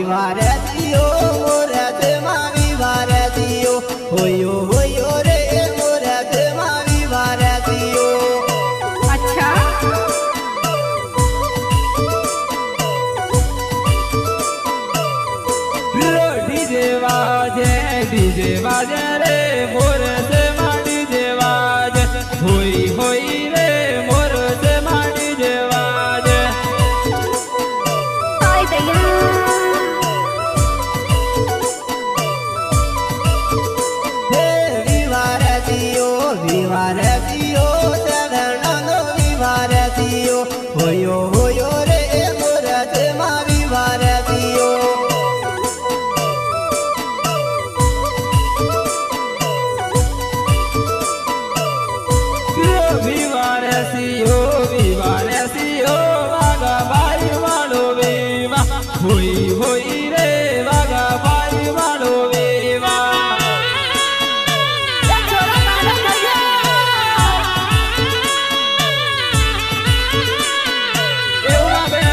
વિવારે દિયો મોરે તેમાં વિવારે દિયો હોયો હોયો રે મોરે તેમાં વિવારે દિયો अच्छा डीजे बाजे रे मोर से डीजे बाजे होई होई रे मोर से डीजे बाजे आई दैया हे विवारे दियो चरणनो विवारे दियो होयो होयो रे मोर तेमा विवारे दियो विवारे सियो वागा बाई वालो वेवा होई होई रे वागा बाई वालो वेवा एवना बेन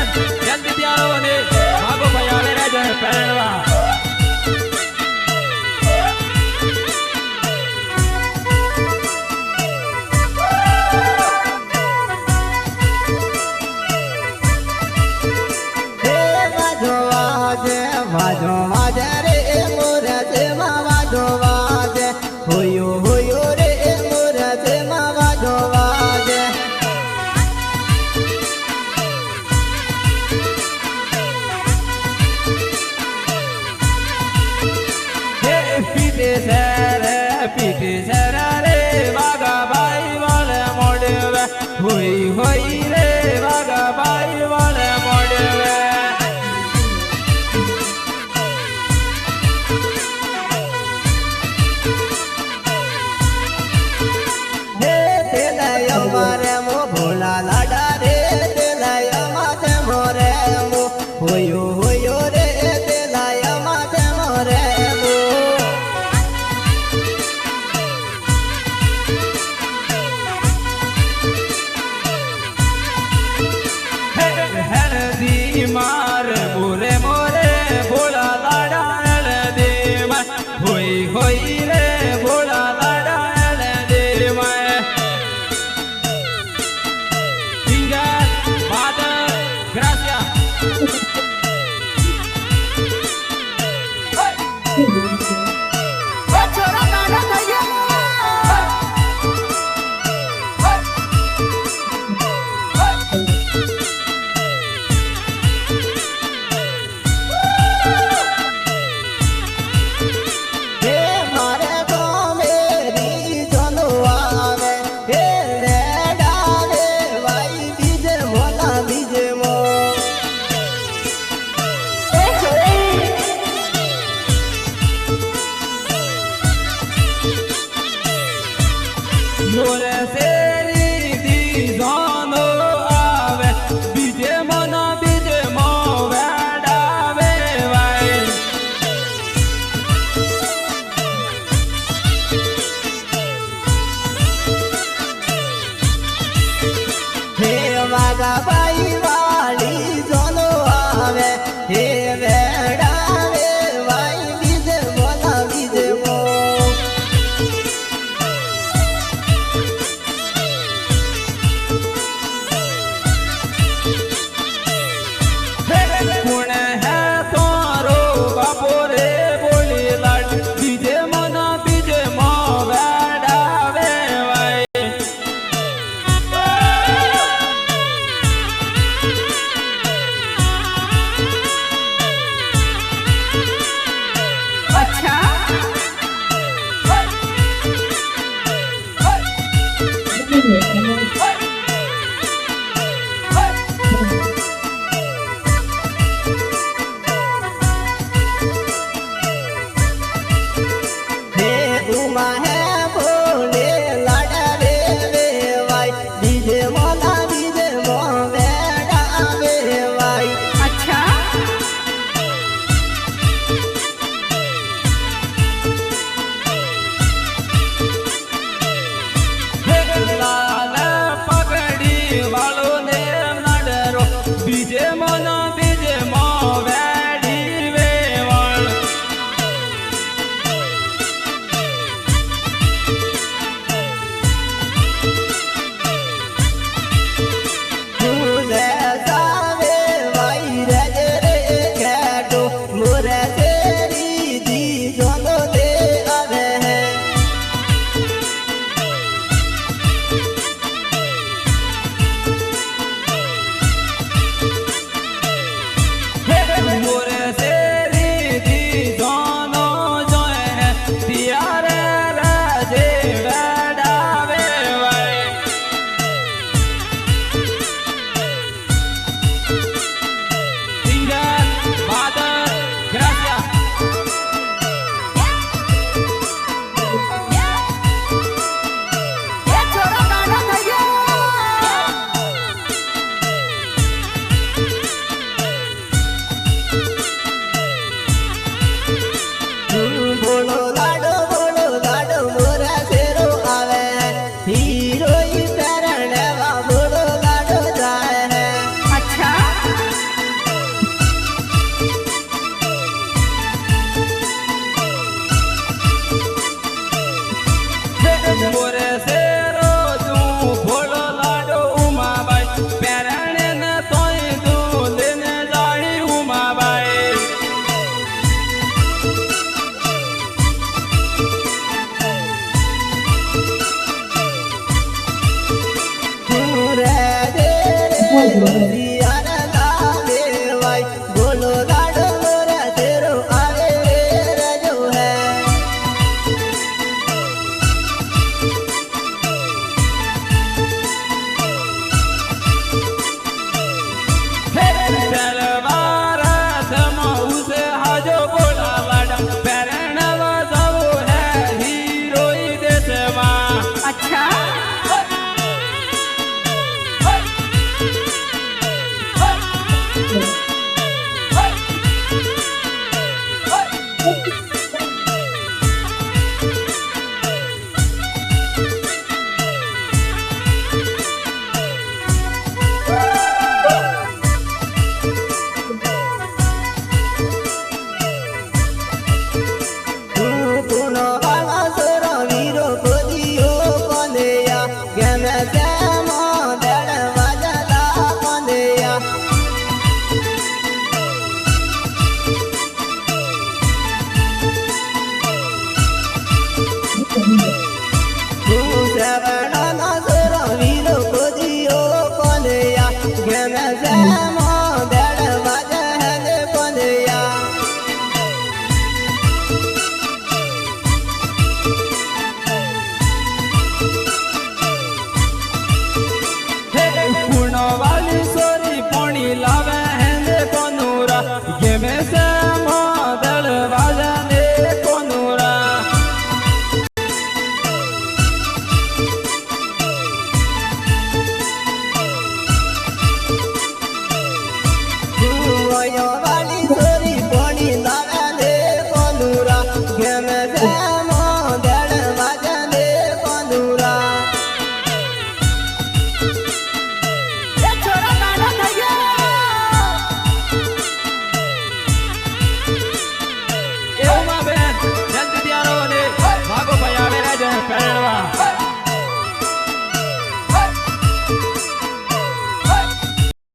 जल्दी तैयार हो ने भागो भैया रे जय पहलवा वाजो वाजे रे मोर तेमा वाजो वाजे होयो होयो रे मोर तेमा वाजो वाजे पीटे सर रे वागा बाई वाले मोड़वे होई होई रे वागा बाई वाले मोड़वे मारे मो भोला लाडा रे तेलाय माथे मोरे मो होयो होयो रे तेलाय माथे मोरे मो हरदी मार मोरे मोरे भोला लाडा दे होई होई रे भोला लाडा दे હોશિયાર ના દેવાય બોલો લાડો રે તેરો આવે રે રજો હે तलवार हाथમાં ઉસે હાજો બોલા લાડા પહેરણવા જવું હે હીરોઈ દેશમાં अच्छा પુનો વાળા સોરો વીરો ખોદિયો કોંદિયા ગમે તેમો દેડ વાજલા કોંદિયા શ્રવણનો સોરો વીરો ખોદિયો કોંદિયા ગમે તેમો